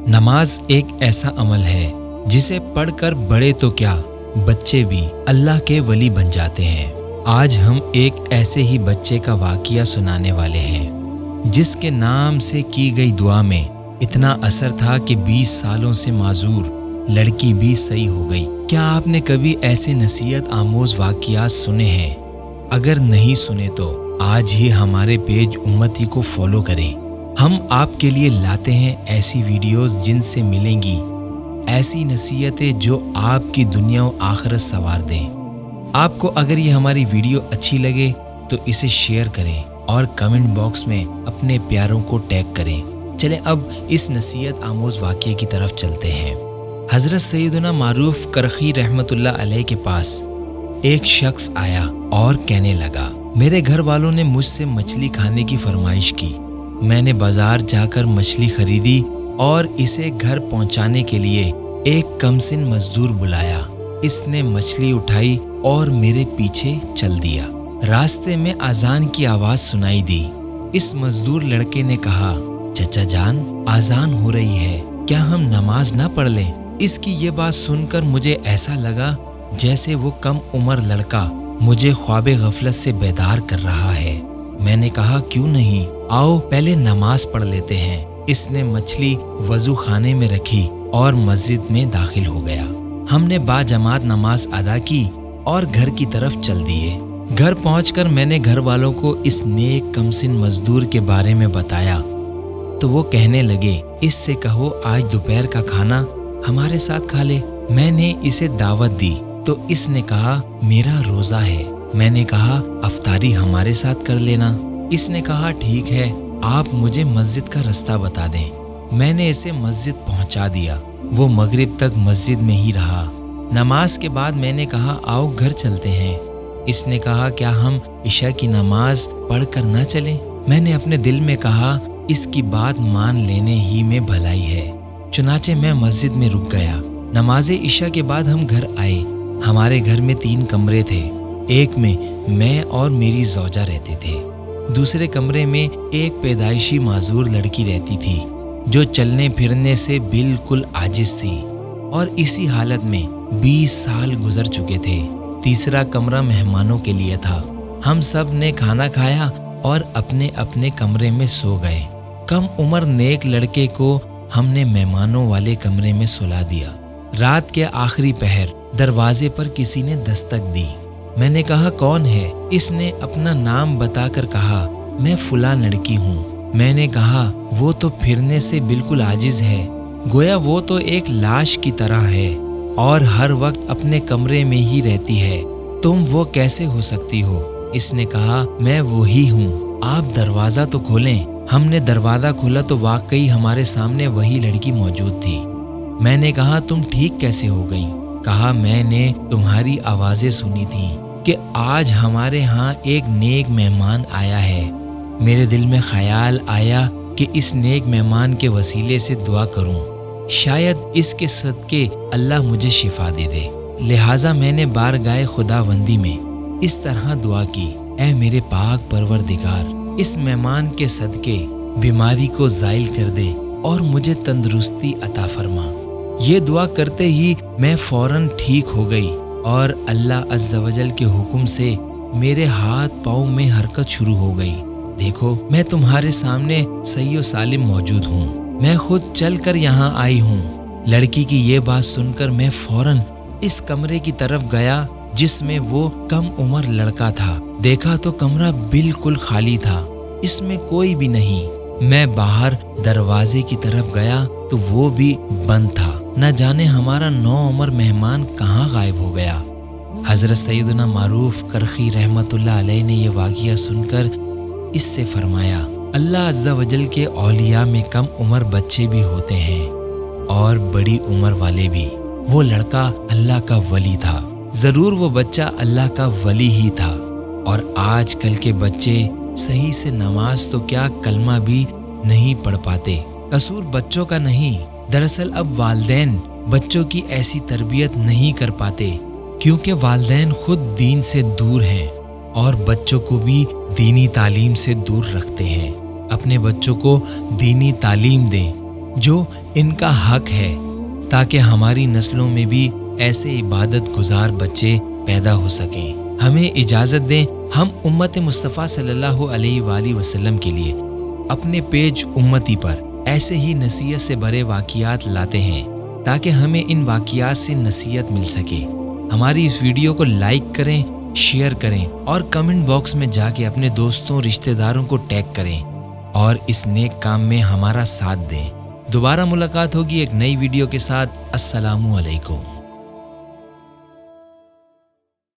नमाज एक ऐसा अमल है जिसे पढ़कर बड़े तो क्या, बच्चे भी अल्लाह के वली बन जाते हैं। आज हम एक ऐसे ही बच्चे का वाक़िया सुनाने वाले हैं जिसके नाम से की गई दुआ में इतना असर था कि 20 सालों से माजूर लड़की भी सही हो गई। क्या आपने कभी ऐसे नसीहत आमोज वाक़ियात सुने हैं? अगर नहीं सुने तो आज ही हमारे पेज उम्मती को फॉलो करें। हम आपके लिए लाते हैं ऐसी वीडियोस जिनसे मिलेंगी ऐसी नसीहतें जो आपकी दुनिया और आखिरत संवार दें। आपको अगर ये हमारी वीडियो अच्छी लगे तो इसे शेयर करें और कमेंट बॉक्स में अपने प्यारों को टैग करें। चलें अब इस नसीहत आमोज वाक़ये की तरफ चलते हैं। हज़रत सैयदना मारूफ करखी रहमतुल्लाह अलैह के पास एक शख्स आया और कहने लगा, मेरे घर वालों ने मुझसे मछली खाने की फरमाइश की। मैंने बाजार जाकर मछली खरीदी और इसे घर पहुंचाने के लिए एक कमसिन मजदूर बुलाया। इसने मछली उठाई और मेरे पीछे चल दिया। रास्ते में अजान की आवाज सुनाई दी। इस मजदूर लड़के ने कहा, चचा जान, अजान हो रही है, क्या हम नमाज ना पढ़ लें? इसकी ये बात सुनकर मुझे ऐसा लगा जैसे वो कम उम्र लड़का मुझे ख्वाबे गफलत से बेदार कर रहा है। मैंने कहा, क्यों नहीं, आओ पहले नमाज पढ़ लेते हैं। इसने मछली वजू खाने में रखी और मस्जिद में दाखिल हो गया। हमने बाजमात नमाज अदा की और घर की तरफ चल दिए। घर पहुंचकर मैंने घर वालों को इस नेक कमसिन मजदूर के बारे में बताया तो वो कहने लगे, इससे कहो आज दोपहर का खाना हमारे साथ खा ले। मैंने इसे दावत दी तो इसने कहा, मेरा रोजा है। मैंने कहा, अफ्तारी हमारे साथ कर लेना। इसने कहा, ठीक है, आप मुझे मस्जिद का रास्ता बता दें। मैंने इसे मस्जिद पहुंचा दिया। वो मगरिब तक मस्जिद में ही रहा। नमाज के बाद मैंने कहा, आओ घर चलते हैं। इसने कहा, क्या हम इशा की नमाज पढ़ कर ना चलें? मैंने अपने दिल में कहा, इसकी बात मान लेने ही में भलाई है। चुनाचे मैं मस्जिद में रुक गया। नमाज़े इशा के बाद हम घर आए। हमारे घर में 3 कमरे थे। एक में मैं और मेरी ज़ौजा रहते थे। दूसरे कमरे में एक पैदाइशी माजूर लड़की रहती थी जो चलने फिरने से बिल्कुल आजिज थी और इसी हालत में 20 साल गुजर चुके थे। तीसरा कमरा मेहमानों के लिए था। हम सब ने खाना खाया और अपने अपने कमरे में सो गए। कम उम्र नेक लड़के को हमने मेहमानों वाले कमरे में सुला दिया। रात के आखिरी पहर दरवाजे पर किसी ने दस्तक दी। मैंने कहा, कौन है? इसने अपना नाम बताकर कहा, मैं फुला लड़की हूँ। मैंने कहा, वो तो फिरने से बिल्कुल आजिज है, गोया वो तो एक लाश की तरह है और हर वक्त अपने कमरे में ही रहती है। तुम वो कैसे हो सकती हो? इसने कहा, मैं वो ही हूँ, आप दरवाजा तो खोलें। हमने दरवाजा खोला तो वाकई हमारे सामने वही लड़की मौजूद थी। मैंने कहा, तुम ठीक कैसे हो गई? कहा, मैंने तुम्हारी आवाजें सुनी थी कि आज हमारे यहाँ एक नेक मेहमान आया है। मेरे दिल में ख्याल आया कि इस नेक मेहमान के वसीले से दुआ करूं, शायद इसके सदके अल्लाह मुझे शिफा दे दे। लिहाजा मैंने बारगाह खुदावंदी में इस तरह दुआ की, ऐ मेरे पाक परवरदिगार, इस मेहमान के सदके बीमारी को ज़ाइल कर दे और मुझे तंदुरुस्ती अता फरमा। ये दुआ करते ही मैं फौरन ठीक हो गई और अल्लाह अज़्ज़ा वजल के हुक्म से मेरे हाथ पाँव में हरकत शुरू हो गई। देखो, मैं तुम्हारे सामने सही और सालिम मौजूद हूँ। मैं खुद चल कर यहाँ आई हूँ। लड़की की ये बात सुनकर मैं फौरन इस कमरे की तरफ गया जिसमें वो कम उम्र लड़का था। देखा तो कमरा बिल्कुल खाली था, इसमें कोई भी नहीं। मैं बाहर दरवाजे की तरफ गया तो वो भी बंद था। न जाने हमारा नौउम्र मेहमान कहाँ गायब हो गया। हज़रत सैयदना मारूफ करखी रहमतुल्लाह अलैह ने यह वाक़िया सुनकर इससे फरमाया, अल्लाह अज़्ज़ा वजल के औलिया में कम उम्र बच्चे भी होते हैं और बड़ी उम्र वाले भी। वो लड़का अल्लाह का वली था। ज़रूर वो बच्चा अल्लाह का वली ही था। और आजकल के बच्चे सही से नमाज तो क्या कलमा भी नहीं पढ़ पाते। कसूर बच्चों का नहीं, दरअसल अब वालिदैन बच्चों की ऐसी तरबियत नहीं कर पाते क्योंकि वालिदैन खुद दीन से दूर हैं और बच्चों को भी दीनी तालीम से दूर रखते हैं। अपने बच्चों को दीनी तालीम दें, जो इनका हक है, ताकि हमारी नस्लों में भी ऐसे इबादत गुजार बच्चे पैदा हो सकें। हमें इजाज़त दें, हम उम्मत मुस्तफ़ा सल्लल्लाहु अलैहि वसल्लम के लिए अपने पेज उम्मती पर ऐसे ही नसीहत से भरे वाक़ियात लाते हैं, ताकि हमें इन वाक़ियात से नसीहत मिल सके। हमारी इस वीडियो को लाइक करें, शेयर करें और कमेंट बॉक्स में जाके अपने दोस्तों रिश्तेदारों को टैग करें और इस नेक काम में हमारा साथ दें। दोबारा मुलाकात होगी एक नई वीडियो के साथ। अस्सलामु अलैकुम।